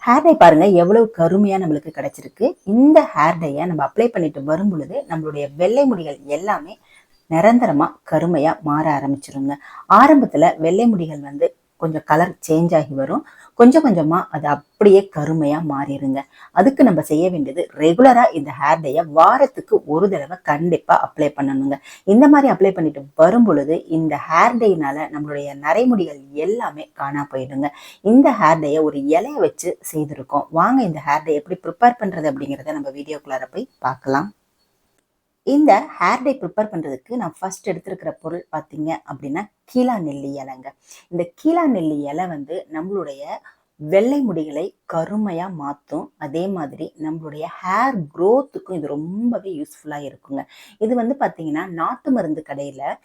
Hair dye பாருங்க எவ்வளவு கருமையா நம்மளுக்கு கிடைச்சிருக்கு. இந்த ஹேர் டைய நம்ம அப்ளை பண்ணிட்டு வரும் பொழுது நம்மளுடைய வெள்ளை முடிகள் எல்லாமே நிரந்தரமா கருமையா மாற ஆரம்பிச்சிருங்க. ஆரம்பத்துல வெள்ளை முடிகள் கொஞ்சம் கலர் சேஞ்ச் ஆகி வரும். கொஞ்சம் கொஞ்சமா அது அப்படியே கருமையா மாறிடுங்க. அதுக்கு நம்ம செய்ய வேண்டியது ரெகுலரா இந்த ஹேர் டைய வாரத்துக்கு ஒரு தடவை கண்டிப்பா அப்ளை பண்ணணுங்க. இந்த மாதிரி அப்ளை பண்ணிட்டு வரும் பொழுது இந்த ஹேர் டைனால நம்மளுடைய நரைமுடிகள் எல்லாமே காணா போயிடுங்க. இந்த ஹேர் டைய ஒரு இலைய வச்சு செய்திருக்கோம். வாங்க இந்த ஹேர் டை எப்படி ப்ரிப்பேர் பண்றது அப்படிங்கிறத நம்ம வீடியோக்குள்ளார போய் பார்க்கலாம். இந்த ஹேர் டை ப்ரிப்பேர் பண்ணுறதுக்கு நான் ஃபர்ஸ்ட் எடுத்திருக்கிற பொருள் பார்த்தீங்க அப்படின்னா கீழா நெல்லி இலைங்க. இந்த கீழா நெல்லி இலை நம்மளுடைய வெள்ளை முடிகளை கருமையாக மாற்றும். அதே மாதிரி நம்மளுடைய ஹேர் க்ரோத்துக்கும் இது ரொம்பவே யூஸ்ஃபுல்லாக இருக்குங்க. இது பார்த்தீங்கன்னா நாட்டு மருந்து கடையில்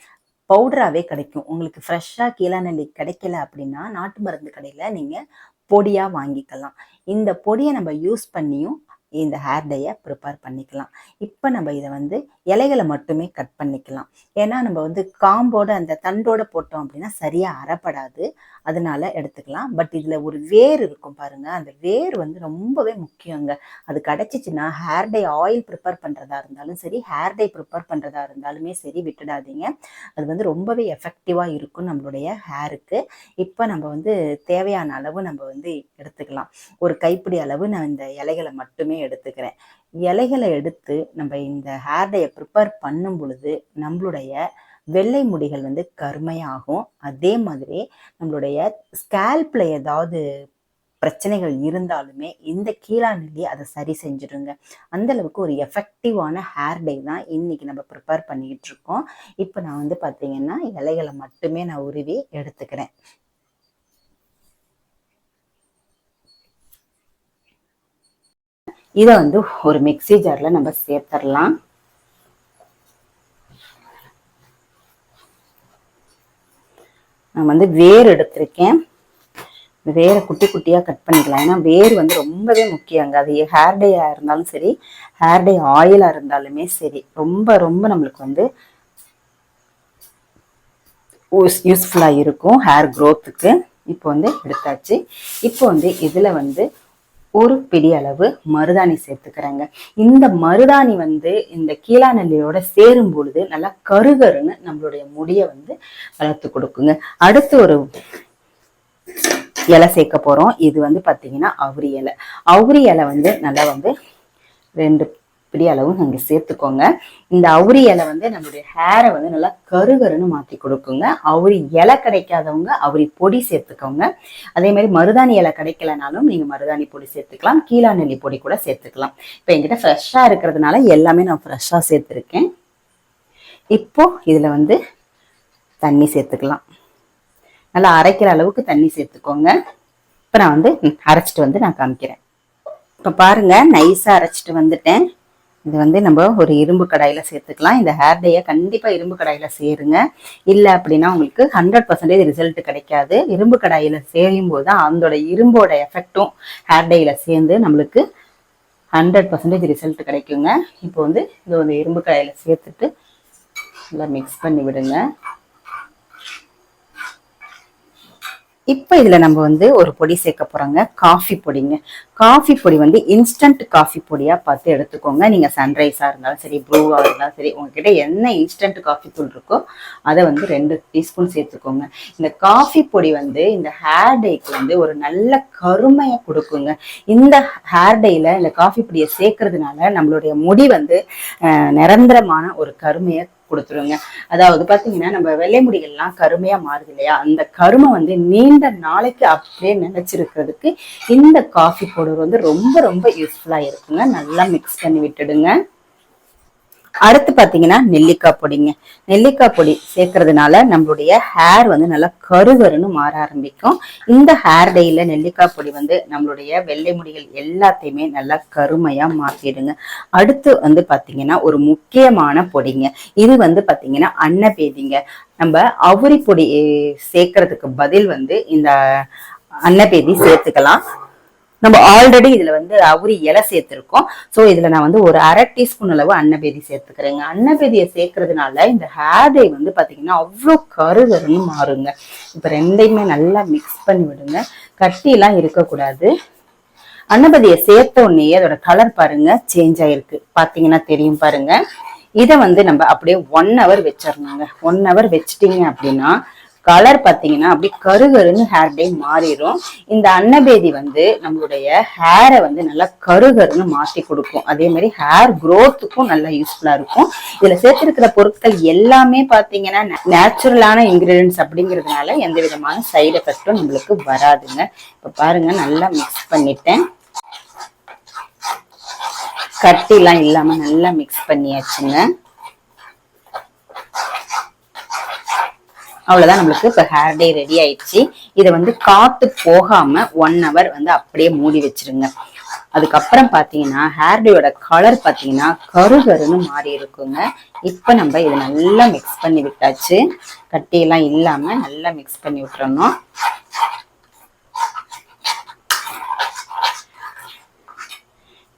பவுடராகவே கிடைக்கும். உங்களுக்கு ஃப்ரெஷ்ஷாக கீழா நெல்லி கிடைக்கல அப்படின்னா நாட்டு மருந்து கடையில் நீங்கள் பொடியாக வாங்கிக்கலாம். இந்த பொடியை நம்ம யூஸ் பண்ணியும் இந்த ஹேர் டைய ப்ரிப்பேர் பண்ணிக்கலாம். இப்போ நம்ம இதை இலைகளை மட்டுமே கட் பண்ணிக்கலாம். ஏன்னா நம்ம காம்போட அந்த தண்டோட போட்டோம் அப்படின்னா சரியாக அறப்படாது. அதனால எடுத்துக்கலாம். பட் இதில் ஒரு வேர் இருக்கும் பாருங்க, அந்த வேர் ரொம்பவே முக்கியங்க. அது கிடைச்சிச்சுன்னா ஹேர் டை ஆயில் ப்ரிப்பேர் பண்ணுறதா இருந்தாலும் சரி, ஹேர் டை ப்ரிப்பேர் பண்ணுறதா இருந்தாலுமே சரி விட்டுடாதீங்க. அது ரொம்பவே எஃபெக்டிவாக இருக்கும் நம்மளுடைய ஹேருக்கு. இப்போ நம்ம தேவையான அளவு நம்ம எடுத்துக்கலாம். ஒரு கைப்பிடி அளவு நான் இந்த இலைகளை மட்டுமே எடுத்துக்கிறேன். இலைகளை எடுத்து நம்ம இந்த ஹேர் டைய ப்ரிப்பேர் பண்ணும் பொழுது நம்மளுடைய வெள்ளை முடிகள் கருமையாகும். அதே மாதிரி நம்மளுடைய ஸ்கேல்ப்ல ஏதாவது பிரச்சனைகள் இருந்தாலுமே இந்த கீழா நெல்லி அதை சரி செஞ்சிடுங்க. அந்த அளவுக்கு ஒரு எஃபெக்டிவான ஹேர் டை தான் இன்னைக்கு நம்ம ப்ரிப்பேர் பண்ணிக்கிட்டு இருக்கோம். இப்போ நான் பார்த்தீங்கன்னா இலைகளை மட்டுமே நான் உருவி எடுத்துக்கிறேன். இதை ஒரு மிக்ஸி ஜார்ல நம்ம சேர்த்துடலாம். நான் வேர் எடுத்திருக்கேன். வேரை குட்டி குட்டியா கட் பண்ணிக்கலாம். ஏன்னா வேர் ரொம்பவே முக்கியங்க. அது ஹேர் டையா இருந்தாலும் சரி, ஹேர் டை ஆயிலா இருந்தாலுமே சரி, ரொம்ப ரொம்ப நம்மளுக்கு யூஸ்ஃபுல்லா இருக்கும் ஹேர் க்ரோத்துக்கு. இப்போ எடுத்தாச்சு. இப்போ இதுல ஒரு பிடி அளவு மருதாணி சேர்த்துக்கிறேங்க. இந்த மருதாணி இந்த கீழா நெல்லியோட சேரும் பொழுது நல்லா கருகருன்னு நம்மளுடைய முடிய வளர்த்து கொடுக்குங்க. அடுத்து ஒரு இலை சேர்க்க போறோம். இது பாத்தீங்கன்னா அவுரி இலை. அவுரி இலை நல்லா 2 பிடி அளவு அங்கே சேர்த்துக்கோங்க. இந்த அவுரி இலை நம்மளுடைய ஹேரை நல்லா கருகருன்னு மாற்றி கொடுக்குங்க. அவுரி இலை கிடைக்காதவங்க அவுரி பொடி சேர்த்துக்கோங்க. அதே மாதிரி மருதாணி இலை கிடைக்கலனாலும் நீங்கள் மருதாணி பொடி சேர்த்துக்கலாம். கீழா நெல்லி பொடி கூட சேர்த்துக்கலாம். இப்போ என்கிட்ட ஃப்ரெஷ்ஷாக இருக்கிறதுனால எல்லாமே நான் ஃப்ரெஷ்ஷாக சேர்த்துருக்கேன். இப்போ இதில் தண்ணி சேர்த்துக்கலாம். நல்லா அரைக்கிற அளவுக்கு தண்ணி சேர்த்துக்கோங்க. இப்போ நான் அரைச்சிட்டு நான் காமிக்கிறேன். இப்போ பாருங்க, நைஸாக அரைச்சிட்டு வந்துட்டேன். இது நம்ம ஒரு இரும்பு கடாயில சேர்த்துக்கலாம். இந்த ஹேர் டைய கண்டிப்பா இரும்பு கடாயில சேருங்க. இல்லை அப்படின்னா உங்களுக்கு 100% ரிசல்ட் கிடைக்காது. இரும்பு கடாயில செய்யும் போது தான் அதோட இரும்போட எஃபெக்டும் ஹேர் டைல சேர்ந்து நம்மளுக்கு 100% ரிசல்ட் கிடைக்குங்க. இப்போ இது இரும்பு கடாயில சேர்த்துட்டு நல்லா மிக்ஸ் பண்ணி விடுங்க. இப்போ இதில் நம்ம ஒரு பொடி சேர்க்க போகிறோங்க, காஃபி பொடிங்க. காஃபி பொடி இன்ஸ்டன்ட் காஃபி பொடியாக பார்த்து எடுத்துக்கோங்க. நீங்கள் சன்ரைஸாக இருந்தாலும் சரி, ப்ரூவாக இருந்தாலும் சரி, உங்ககிட்ட என்ன இன்ஸ்டன்ட் காஃபி தூள் இருக்கோ அதை 2 டீஸ்பூன் சேர்த்துக்கோங்க. இந்த காஃபி பொடி இந்த ஹேர் டைக்கு ஒரு நல்ல கருமையை கொடுக்குங்க. இந்த ஹேர் டையில் இந்த காஃபி பொடியை சேர்க்கறதுனால நம்மளுடைய முடி நிரந்தரமான ஒரு கருமையை கொடுத்துருங்க. அதாவது பாத்தீங்கன்னா நம்ம வெள்ளை முடிகள்லாம் கருமையா மாறுது இல்லையா, அந்த கருமை நீண்ட நாளைக்கு அப்படியே நினைச்சிருக்கிறதுக்கு இந்த காஃபி பவுடர் ரொம்ப ரொம்ப யூஸ்ஃபுல்லா இருக்குங்க. நல்லா மிக்ஸ் பண்ணி விட்டுடுங்க. அடுத்து பாத்தீங்கன்னா நெல்லிக்காய் பொடிங்க. நெல்லிக்காய் பொடி சேர்க்கறதுனால நம்மளுடைய ஹேர் நல்லா கருகருன்னு மாற ஆரம்பிக்கும். இந்த ஹேர் டைல நெல்லிக்காய் பொடி நம்மளுடைய வெள்ளை முடிகள் எல்லாத்தையுமே நல்லா கருமையா மாத்திடுங்க. அடுத்து பாத்தீங்கன்னா ஒரு முக்கியமான பொடிங்க. இது பாத்தீங்கன்னா அன்னபேதிங்க. நம்ம அவுரி பொடி சேர்க்கறதுக்கு பதில் இந்த அன்னபேதி சேர்த்துக்கலாம். நம்ம ஆல்ரெடி இதுல அவுரி இலை சேர்த்திருக்கோம். ஸோ இதுல நான் ஒரு அரை டீஸ்பூன் அளவு அன்னபேதி சேர்த்துக்கிறேங்க. அன்னபேதியை சேர்க்கறதுனால இந்த ஹேர் டை பாத்தீங்கன்னா அவ்வளோ கருகருன்னு மாறுங்க. இப்ப ரெண்டையுமே நல்லா மிக்ஸ் பண்ணி விடுங்க. கட்டியெல்லாம் இருக்கக்கூடாது. அன்னபதியை சேர்த்த உடனே அதோட கலர் பாருங்க சேஞ்ச் ஆயிருக்கு, பாத்தீங்கன்னா தெரியும் பாருங்க. இதை வந்து நம்ம அப்படியே 1 hour வச்சிடணுங்க. 1 hour வச்சிட்டீங்க அப்படின்னா கலர் பாத்தீங்கன்னா அப்படி கருகருன்னு ஹேர் டை மாறிடும். இந்த அன்னபேதி வந்து நம்மளுடைய ஹேரை வந்து நல்லா கருகருன்னு மாத்தி கொடுக்கும். அதே மாதிரி ஹேர் குரோத்துக்கும் நல்லா யூஸ்ஃபுல்லா இருக்கும். இதுல சேர்த்திருக்கிற பொருட்கள் எல்லாமே பாத்தீங்கன்னா நேச்சுரலான இன்கிரீடியன்ஸ் அப்படிங்கிறதுனால எந்த விதமான சைடு எஃபெக்டும் நம்மளுக்கு வராதுங்க. இப்ப பாருங்க நல்லா மிக்ஸ் பண்ணிட்டேன். கட்டிலாம் இல்லாம நல்லா மிக்ஸ் பண்ணியாச்சுங்க. அவ்வளவுதான், நம்மளுக்கு இப்ப ஹேர் டை ரெடி ஆயிடுச்சு. இதை வந்து காத்து போகாம 1 hour வந்து அப்படியே மூடி வச்சிருங்க. அதுக்கப்புறம் பாத்தீங்கன்னா ஹேர் டேயோட கலர் பாத்தீங்கன்னா கருகருன்னு மாறி இருக்குங்க. இப்ப நம்ம இதை நல்லா மிக்ஸ் பண்ணி விட்டாச்சு. கட்டியெல்லாம் இல்லாம நல்லா மிக்ஸ் பண்ணி விட்டுறணும்.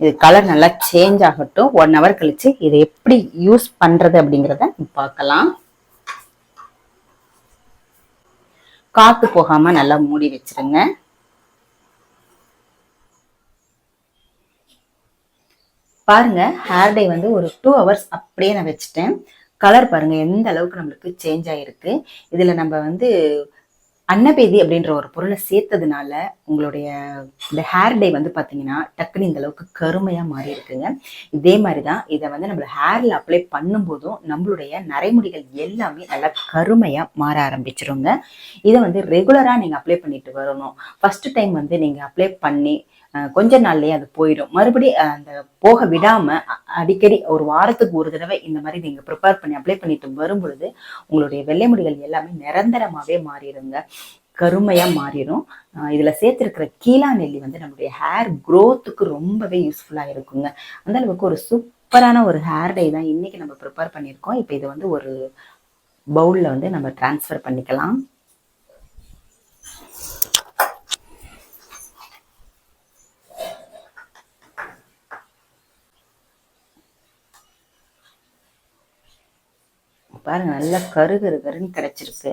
இது கலர் நல்லா சேஞ்ச் ஆகட்டும். 1 hour கழிச்சு இதை எப்படி யூஸ் பண்றது அப்படிங்கிறத பார்க்கலாம். காத்து போகாம நல்லா மூடி வச்சிருங்க. பாருங்க ஹேர் டை வந்து ஒரு 2 hours அப்படியே நான் வச்சுட்டேன். கலர் பாருங்க எந்த அளவுக்கு நம்மளுக்கு சேஞ்ச் ஆயிருக்கு. இதுல நம்ம வந்து அன்னபேதி அப்படின்ற ஒரு பொருளை சேர்த்ததுனால உங்களுடைய இந்த ஹேர் டை வந்து பாத்தீங்கன்னா டக்குன்னு இந்த அளவுக்கு கருமையா மாறி இருக்குங்க. இதே மாதிரிதான் இதை வந்து நம்ம ஹேர்ல அப்ளை பண்ணும் போதும் நம்மளுடைய நரைமுடிகள் எல்லாமே நல்லா கருமையா மாற ஆரம்பிச்சிருங்க. இதை வந்து ரெகுலரா நீங்க அப்ளை பண்ணிட்டு வரணும். ஃபர்ஸ்ட் டைம் வந்து நீங்க அப்ளை பண்ணி கொஞ்ச நாள்லயே அது போயிடும். மறுபடி அந்த போக விடாம அடிக்கடி ஒரு வாரத்துக்கு ஒரு தடவை இந்த மாதிரி நீங்க ப்ரிப்பேர் பண்ணி அப்ளை பண்ணிட்டு வரும் பொழுது உங்களுடைய வெள்ளை முடிகள் எல்லாமே நிரந்தரமாவே மாறிடுங்க, கருமையா மாறிடும். இதுல சேர்த்திருக்கிற கீழா நெல்லி வந்து நம்மளுடைய ஹேர் குரோத்துக்கு ரொம்பவே யூஸ்ஃபுல்லா இருக்குங்க. அந்த அளவுக்கு ஒரு சூப்பரான ஒரு ஹேர் டை தான் இன்னைக்கு நம்ம ப்ரிப்பேர் பண்ணியிருக்கோம். இப்போ இது வந்து ஒரு பவுல்ல வந்து நம்ம டிரான்ஸ்ஃபர் பண்ணிக்கலாம். பாருங்க நல்லா கருன்னு கிடைச்சிருக்கு.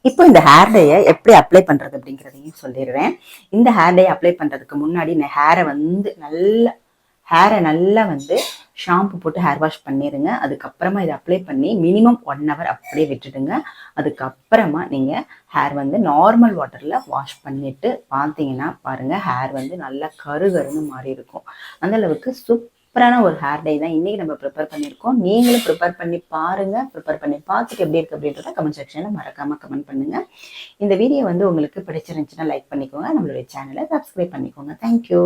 இப்போ இந்த ஹேர் டையை எப்படி அப்ளை பண்றது அப்படிங்கிறதையும் சொல்லிடுறேன். இந்த ஹேர் டை அப்ளை பண்றதுக்கு முன்னாடி இந்த ஹேரை நல்லா வந்து ஷாம்பு போட்டு ஹேர் வாஷ் பண்ணிடுங்க. அதுக்கப்புறமா இதை அப்ளை பண்ணி மினிமம் 1 hour அப்படியே விட்டுடுங்க. அதுக்கப்புறமா நீங்க ஹேர் வந்து நார்மல் வாட்டர்ல வாஷ் பண்ணிட்டு பார்த்தீங்கன்னா பாருங்க ஹேர் வந்து நல்லா கருன்னு மாறி இருக்கும். அந்த அளவுக்கு சூப்பரான ஒரு ஹேர் டை தான் இன்னைக்கு நம்ம ப்ரிப்பேர் பண்ணியிருக்கோம். நீங்களும் ப்ரிப்பேர் பண்ணி பாருங்க. ப்ரிப்பேர் பண்ணி பார்த்துட்டு எப்படி இருக்கு அப்படின்றத கமெண்ட் செக்ஷன்ல மறக்காம கமெண்ட் பண்ணுங்க. இந்த வீடியோ வந்து உங்களுக்கு பிடிச்சிருந்துச்சுன்னா லைக் பண்ணிக்கோங்க. நம்மளுடைய சேனலை சப்ஸ்கிரைப் பண்ணிக்கோங்க. தேங்க்யூ.